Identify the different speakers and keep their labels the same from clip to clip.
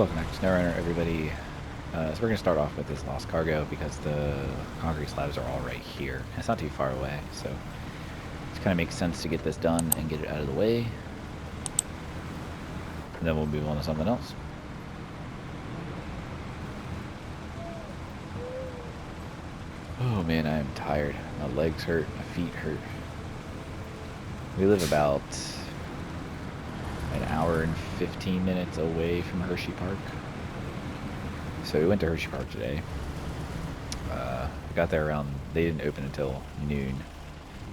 Speaker 1: Welcome back to SnowRunner, everybody. So we're going to start off with this lost cargo because the concrete slabs are all right here. And it's not too far away, so it kind of makes sense to get this done and get it out of the way. And then we'll move on to something else. Oh man, I am tired. My legs hurt, my feet hurt. We live about an hour and 15 minutes away from Hershey Park. So we went to Hershey Park today. We got there around, they didn't open until noon.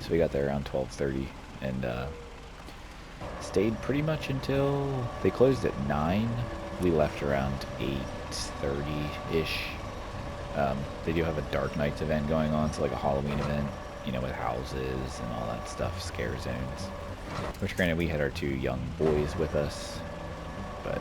Speaker 1: So we got there around 12:30 and stayed pretty much until they closed at 9. We left around 8:30-ish. They do have a Dark Nights event going on, so like a Halloween event, you know, with houses and all that stuff, scare zones. Which granted, we had our 2 young boys with us, but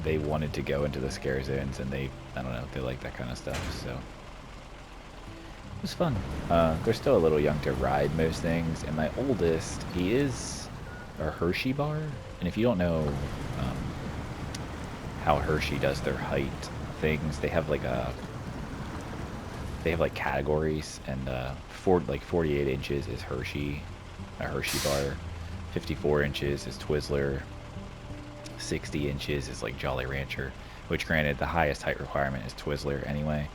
Speaker 1: they wanted to go into the scare zones and they, I don't know, they like that kind of stuff, so it was fun. They're still a little young to ride most things, and my oldest, he is a Hershey bar, and if you don't know how Hershey does their height things, they have like categories, and 48 inches is Hershey, a Hershey bar, 54 inches is Twizzler, 60 inches is like Jolly Rancher, which granted the highest height requirement is Twizzler anyway,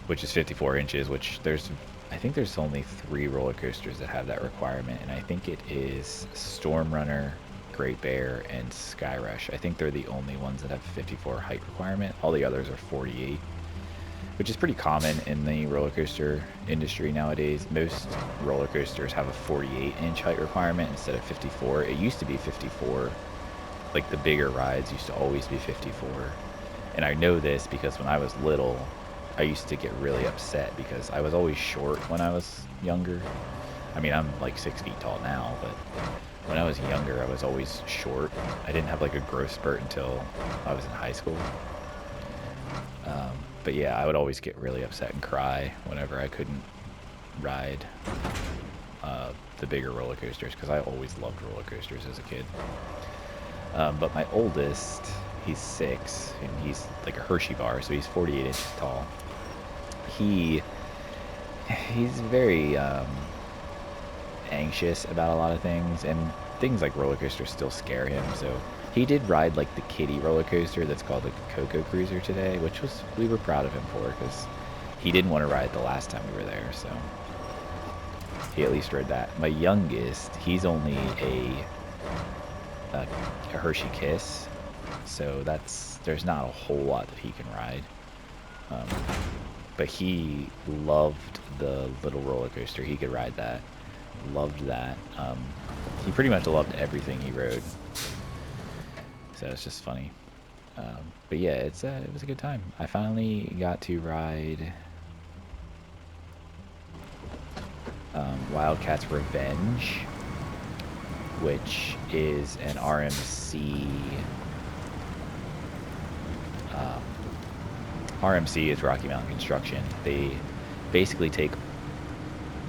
Speaker 1: which is 54 inches, which I think there's only 3 roller coasters that have that requirement, and I think it is StormRunner, Great Bear, and Sky Rush. I think they're the only ones that have 54 height requirement. All the others are 48, which is pretty common in the roller coaster industry nowadays. Most roller coasters have a 48-inch height requirement instead of 54. It used to be 54. Like the bigger rides used to always be 54. And I know this because when I was little, I used to get really upset because I was always short when I was younger. I mean, I'm like 6 feet tall now, but when I was younger, I was always short. I didn't have like a growth spurt until I was in high school. But yeah, I would always get really upset and cry whenever I couldn't ride the bigger roller coasters, because I always loved roller coasters as a kid. But my oldest, he's 6, and he's like a Hershey bar, so he's 48 inches tall. He's very anxious about a lot of things, and things like roller coasters still scare him, so he did ride like the kiddie roller coaster that's called the Coco Cruiser today, which we were proud of him for, because he didn't want to ride the last time we were there, so he at least rode that. My youngest, he's only a Hershey Kiss, so there's not a whole lot that he can ride, but he loved the little roller coaster. He could ride that, loved that. He pretty much loved everything he rode, so it's just funny. But yeah, it was a good time. I finally got to ride Wildcat's Revenge, which is an RMC. RMC is Rocky Mountain Construction. They basically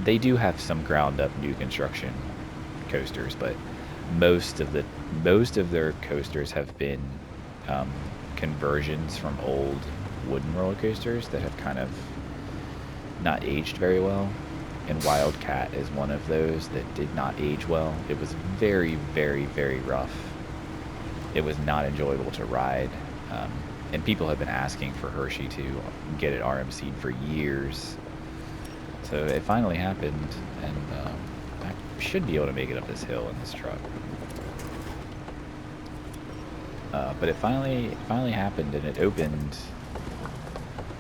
Speaker 1: they do have some ground up new construction coasters, but most of their coasters have been conversions from old wooden roller coasters that have kind of not aged very well. And Wildcat is one of those that did not age well. It was very, very, very rough. It was not enjoyable to ride. And people have been asking for Hershey to get it RMC'd for years. So it finally happened, and I should be able to make it up this hill in this truck. But it finally happened, and it opened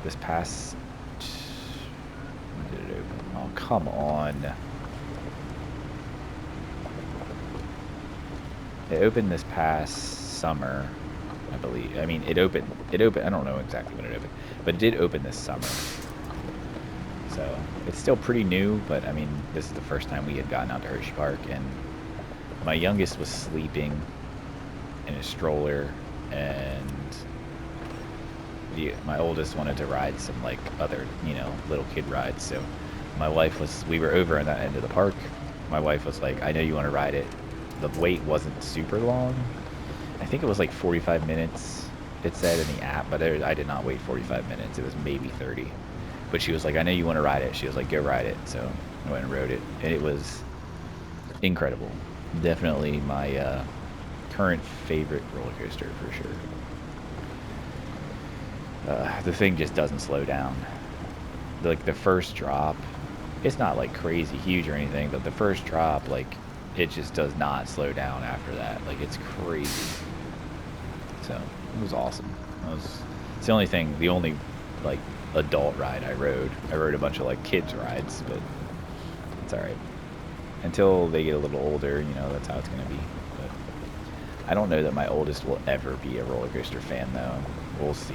Speaker 1: this past... When did it open? Oh, come on. It opened this past summer, I believe. I mean, it opened, I don't know exactly when it opened, but it did open this summer. So, it's still pretty new, but I mean, this is the first time we had gotten out to Hershey Park, and my youngest was sleeping in a stroller, and my oldest wanted to ride some like other, you know, little kid rides. So my wife we were over in that end of the park. My wife was like, I know you want to ride it. The wait wasn't super long. I think it was like 45 minutes It said in the app, but I did not wait 45 minutes. It was maybe 30. But she was like, I know you want to ride it. She was like, go ride it. So I went and rode it. And it was incredible. Definitely my current favorite roller coaster for sure. The thing just doesn't slow down. Like the first drop, it's not like crazy huge or anything, but the first drop, like it just does not slow down after that. Like it's crazy. So it was awesome. It's the only like adult ride I rode. I rode a bunch of like kids rides, but it's all right. Until they get a little older, you know, that's how it's gonna be. But I don't know that my oldest will ever be a roller coaster fan though. We'll see.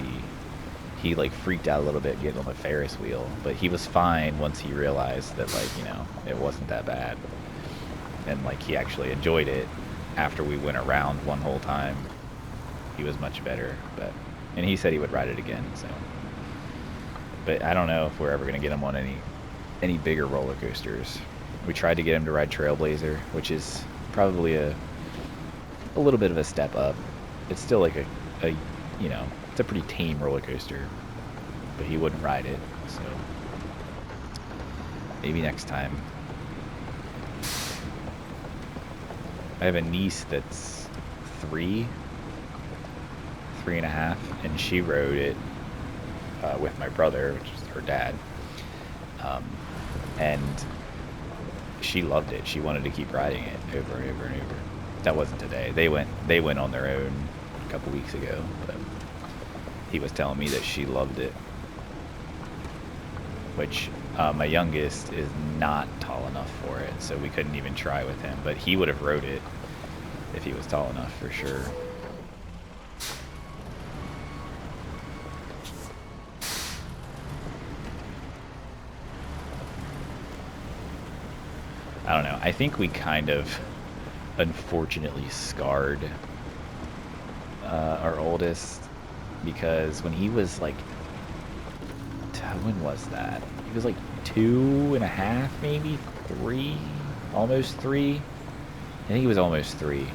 Speaker 1: He like freaked out a little bit getting on the Ferris wheel, but he was fine once he realized that, like, you know, it wasn't that bad. And like he actually enjoyed it after we went around one whole time. He was much better, and he said he would ride it again, so. But I don't know if we're ever gonna get him on any bigger roller coasters. We tried to get him to ride Trailblazer, which is probably a little bit of a step up. It's still like a you know, it's a pretty tame roller coaster, but he wouldn't ride it, so maybe next time. I have a niece that's 3.5, and she rode it with my brother, which is her dad, and she loved it. She wanted to keep riding it over and over and over. That wasn't today. They went on their own a couple weeks ago, but he was telling me that she loved it, which my youngest is not tall enough for it, so we couldn't even try with him, but he would have rode it if he was tall enough for sure. I don't know. I think we kind of unfortunately scarred our oldest, because when he was like, when was that? He was like 2.5, maybe 3, almost 3. I think he was almost 3,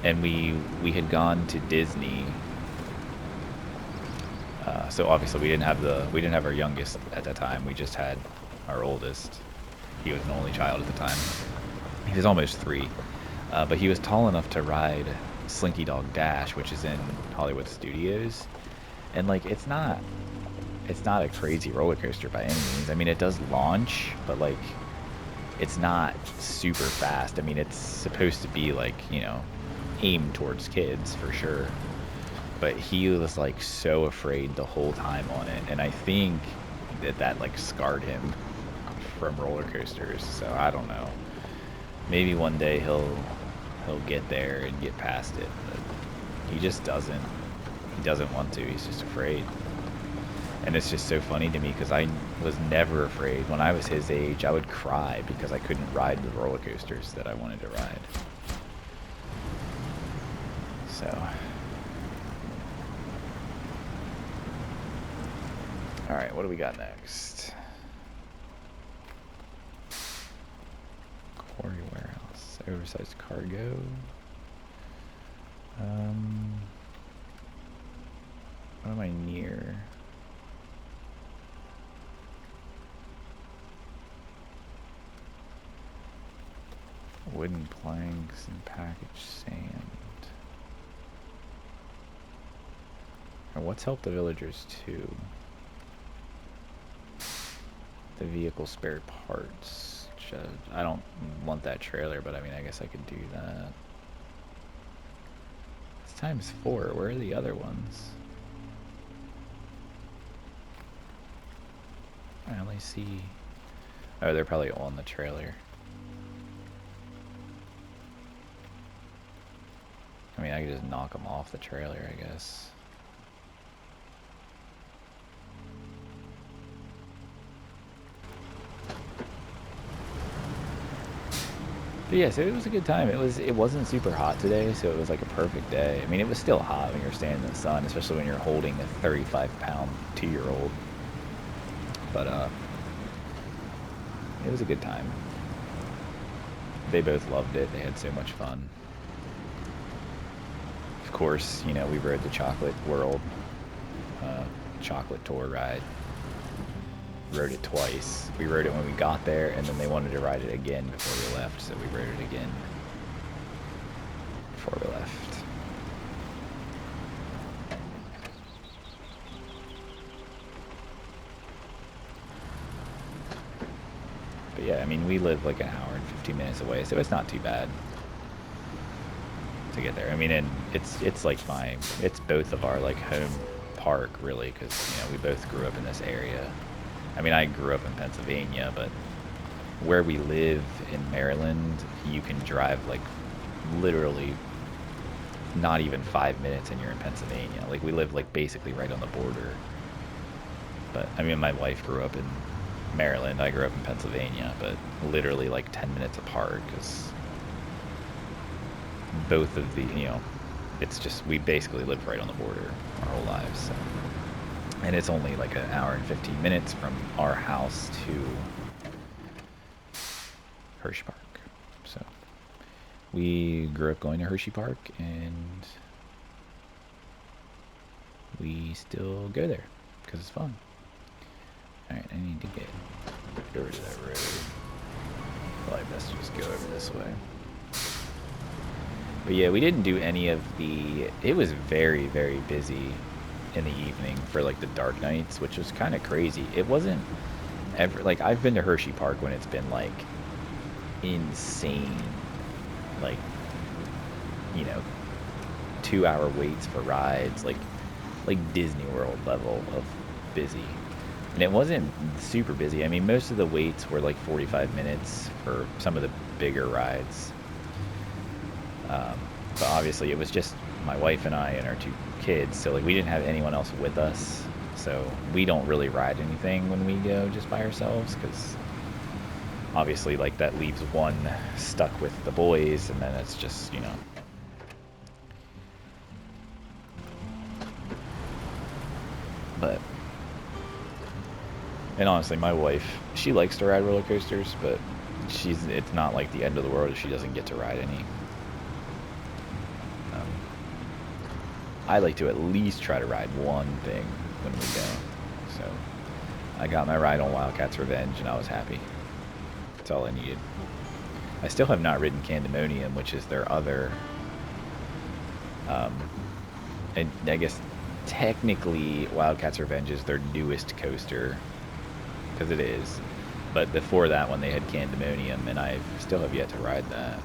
Speaker 1: and we had gone to Disney. So obviously we didn't have our youngest at that time. We just had our oldest. He was an only child at the time. He was almost 3, but he was tall enough to ride Slinky Dog Dash, which is in Hollywood Studios, and like it's not a crazy roller coaster by any means. I mean, it does launch, but like it's not super fast. I mean, it's supposed to be like, you know, aimed towards kids for sure, but he was like so afraid the whole time on it, and I think that like scarred him from roller coasters. So I don't know, maybe one day he'll get there and get past it, but he just doesn't want to. He's just afraid. And it's just so funny to me because I was never afraid. When I was his age, I would cry because I couldn't ride the roller coasters that I wanted to ride. So alright, what do we got next? Quarry warehouse, oversized cargo. What am I near? Wooden planks and packaged sand. And what's helped the villagers too? The vehicle spare parts. I don't want that trailer, but I mean, I guess I could do that. It's ×4. Where are the other ones? I only see... Oh, they're probably on the trailer. I mean, I could just knock them off the trailer, I guess. But yeah, so it was a good time. It wasn't super hot today, so it was like a perfect day. I mean, it was still hot when you're standing in the sun, especially when you're holding a 35-pound 2-year-old. But it was a good time. They both loved it. They had so much fun. of course, you know, we rode the Chocolate World chocolate tour ride. Rode it twice. We rode it when we got there, and then they wanted to ride it again before we left, so we rode it again before we left. But yeah, I mean, we live like an hour and 15 minutes away, so it's not too bad to get there. I mean, and it's like it's both of our like home park, really, because, you know, we both grew up in this area. I mean, I grew up in Pennsylvania, but where we live in Maryland, you can drive like literally not even 5 minutes and you're in Pennsylvania. Like, we live like basically right on the border. But I mean, my wife grew up in Maryland, I grew up in Pennsylvania, but literally like 10 minutes apart, because both of the, you know, it's just, we basically live right on the border our whole lives. So. And it's only like an hour and 15 minutes from our house to Hershey Park. So we grew up going to Hershey Park, and we still go there because it's fun. Alright, I need to get over to that road. Probably best to just go over this way. But yeah, we didn't do any of the... It was very, very busy in the evening for like the dark nights, which was kind of crazy. It wasn't ever... Like, I've been to Hershey Park when it's been like insane. Like, you know, 2-hour waits for rides. Like Disney World level of busy. And it wasn't super busy. I mean, most of the waits were like 45 minutes for some of the bigger rides. But obviously it was just my wife and I and our 2 kids, so like we didn't have anyone else with us. So we don't really ride anything when we go just by ourselves, because obviously like that leaves one stuck with the boys, and then it's just, you know. But, and honestly, my wife, she likes to ride roller coasters, but it's not like the end of the world if she doesn't get to ride any. I like to at least try to ride one thing when we go. So I got my ride on Wildcats Revenge, and I was happy. That's all I needed. I still have not ridden Candemonium, which is their other... and I guess technically Wildcats Revenge is their newest coaster, because it is. But before that one they had Candemonium, and I still have yet to ride that.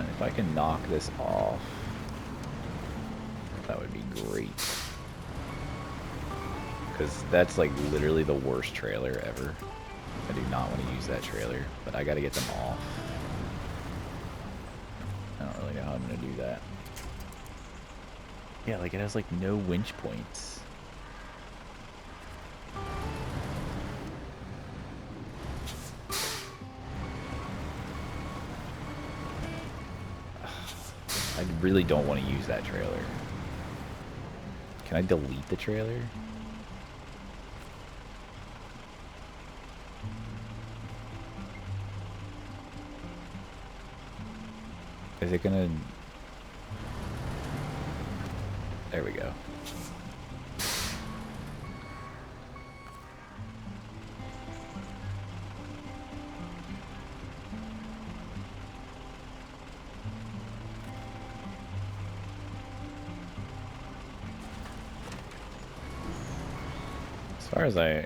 Speaker 1: If I can knock this off, that would be great. Because that's like literally the worst trailer ever. I do not want to use that trailer, but I gotta get them off. I don't really know how I'm gonna do that. Yeah, like it has like no winch points. I really don't want to use that trailer. Can I delete the trailer? Is it gonna... There we go. As far as I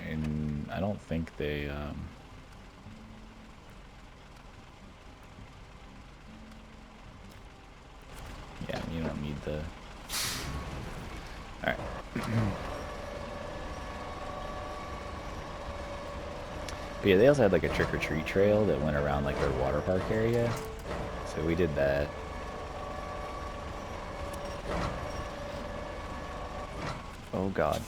Speaker 1: don't think they, yeah, you don't need the, alright. But yeah, they also had like a trick-or-treat trail that went around like their water park area, so we did that. Oh god.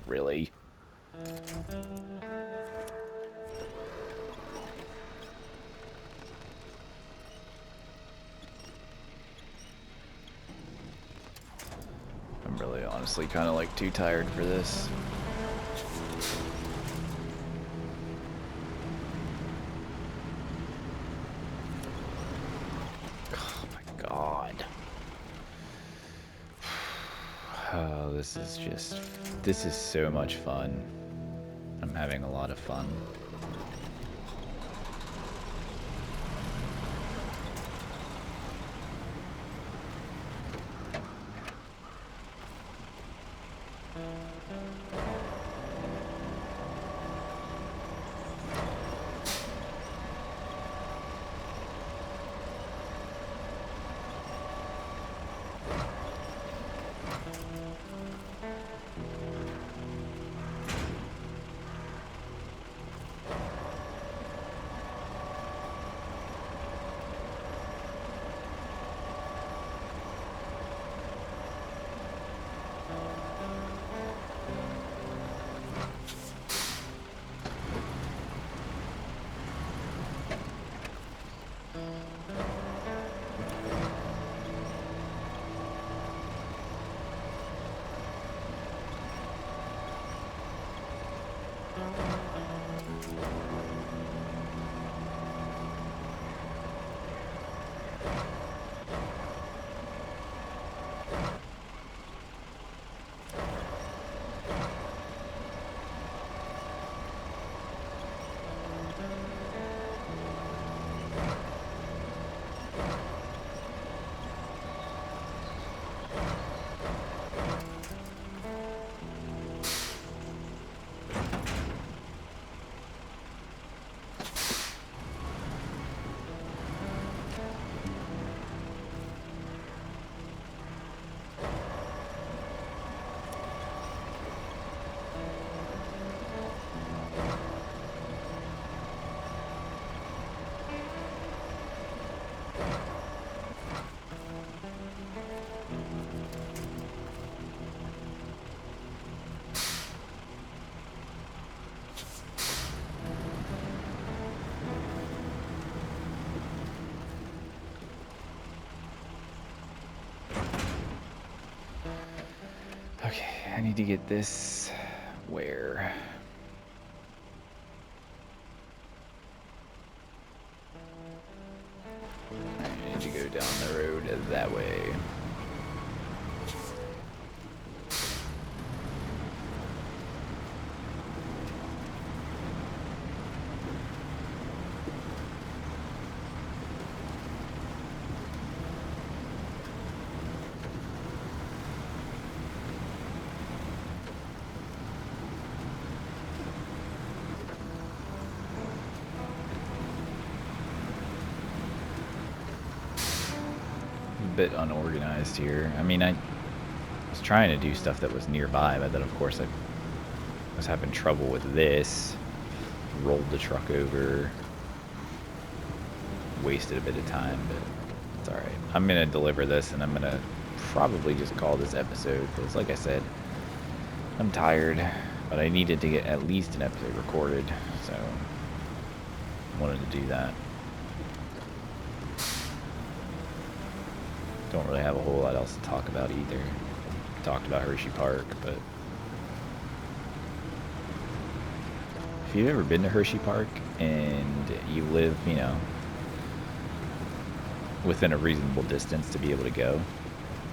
Speaker 1: Really? honestly kind of like too tired for this. Oh my god. Oh, this is so much fun. I'm having a lot of fun. Okay, I need to get this where? I need to go down the road that way. Bit unorganized here. I mean, I was trying to do stuff that was nearby, but then of course I was having trouble with this. Rolled the truck over. Wasted a bit of time, but it's alright. I'm gonna deliver this and I'm gonna probably just call this episode, because like I said, I'm tired, but I needed to get at least an episode recorded, so I wanted to do that. Don't really have a whole lot else to talk about either. Talked about Hershey Park, but if you've ever been to Hershey Park and you live, you know, within a reasonable distance to be able to go,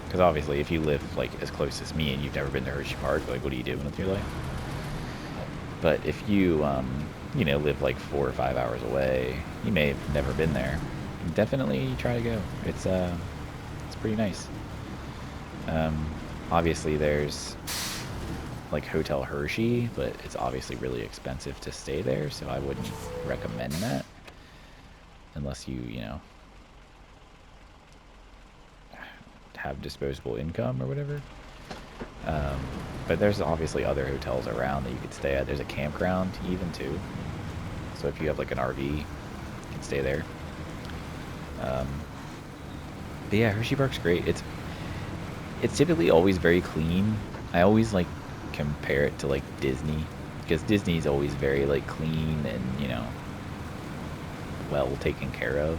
Speaker 1: because obviously if you live like as close as me and you've never been to Hershey Park, like what are you doing with your life? But if you, you know, live like 4 or 5 hours away, you may have never been there. Definitely try to go. It's pretty nice. Obviously there's like Hotel Hershey, but it's obviously really expensive to stay there, so I wouldn't recommend that unless you know, have disposable income or whatever. But there's obviously other hotels around that you could stay at. There's a campground even too, so if you have like an RV, you can stay there. But yeah, Hershey Park's great. It's typically always very clean. I always like compare it to like Disney, because Disney's always very like clean and, you know, well taken care of,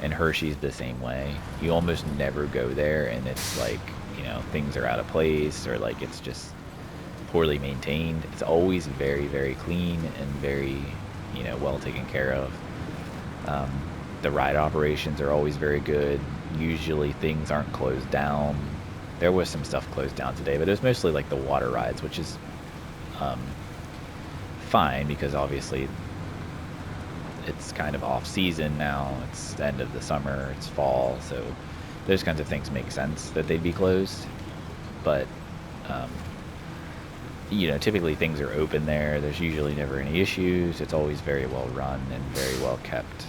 Speaker 1: and Hershey's the same way. You almost never go there and it's like, you know, things are out of place or like it's just poorly maintained. It's always very, very clean and very, you know, well taken care of. The ride operations are always very good. Usually things aren't closed down. There was some stuff closed down today, but it was mostly like the water rides, which is fine because obviously it's kind of off season now. It's the end of the summer, it's fall, so those kinds of things make sense that they'd be closed. But you know, typically things are open there. There's usually never any issues. It's always very well run and very well kept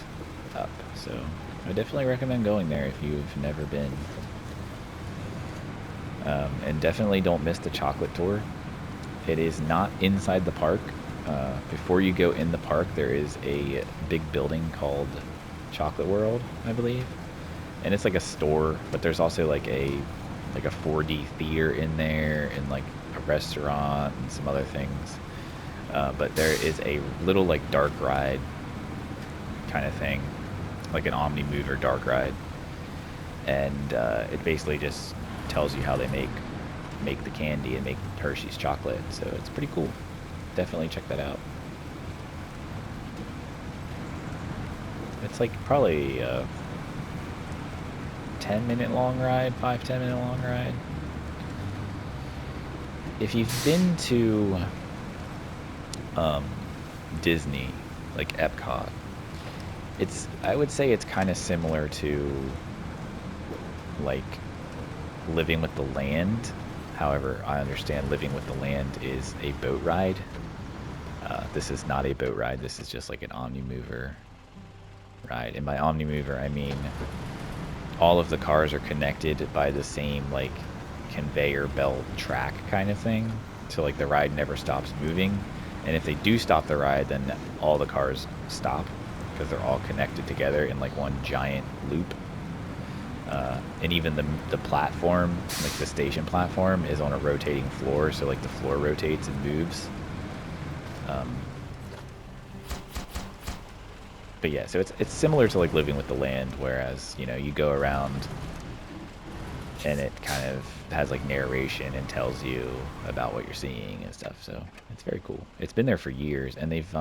Speaker 1: up. So I definitely recommend going there if you've never been. And definitely don't miss the chocolate tour. It is not inside the park. Before you go in the park, there is a big building called Chocolate World, I believe. And it's like a store, but there's also like a 4D theater in there and like a restaurant and some other things. But there is a little like dark ride kind of thing, like an Omni Mover dark ride. And it basically just tells you how they make the candy and make Hershey's chocolate. So it's pretty cool. Definitely check that out. It's like probably a 10-minute long ride, 5-10 minute long ride. If you've been to Disney, like Epcot, I would say it's kind of similar to like Living with the Land. However, I understand Living with the Land is a boat ride. This is not a boat ride. This is just like an Omni Mover ride. And by Omni Mover, I mean all of the cars are connected by the same like conveyor belt track kind of thing. So like the ride never stops moving. And if they do stop the ride, then all the cars stop because they're all connected together in like one giant loop. And even the platform, like the station platform, is on a rotating floor, so like the floor rotates and moves. But yeah, so it's similar to like Living with the Land, whereas, you know, you go around and it kind of has like narration and tells you about what you're seeing and stuff. So it's very cool. It's been there for years, and they've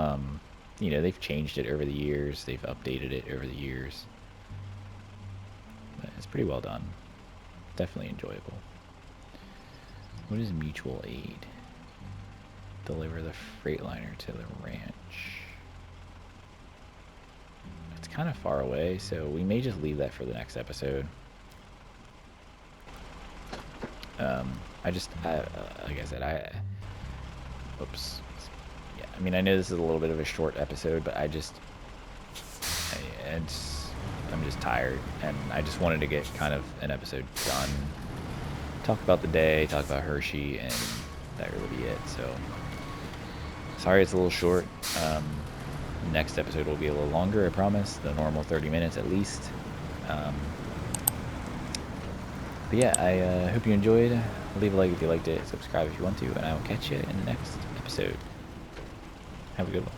Speaker 1: you know, they've changed it over the years. They've updated it over the years. But it's pretty well done. Definitely enjoyable. What is mutual aid? Deliver the Freightliner to the ranch. It's kind of far away, so we may just leave that for the next episode. Like I said, oops. Yeah, I mean, I know this is a little bit of a short episode, but I'm just tired, and I just wanted to get kind of an episode done. Talk about the day, talk about Hershey, and that really be it. So, sorry it's a little short. Next episode will be a little longer, I promise. The normal 30 minutes at least. But yeah, I hope you enjoyed. Leave a like if you liked it, subscribe if you want to, and I will catch you in the next episode. Have a good one.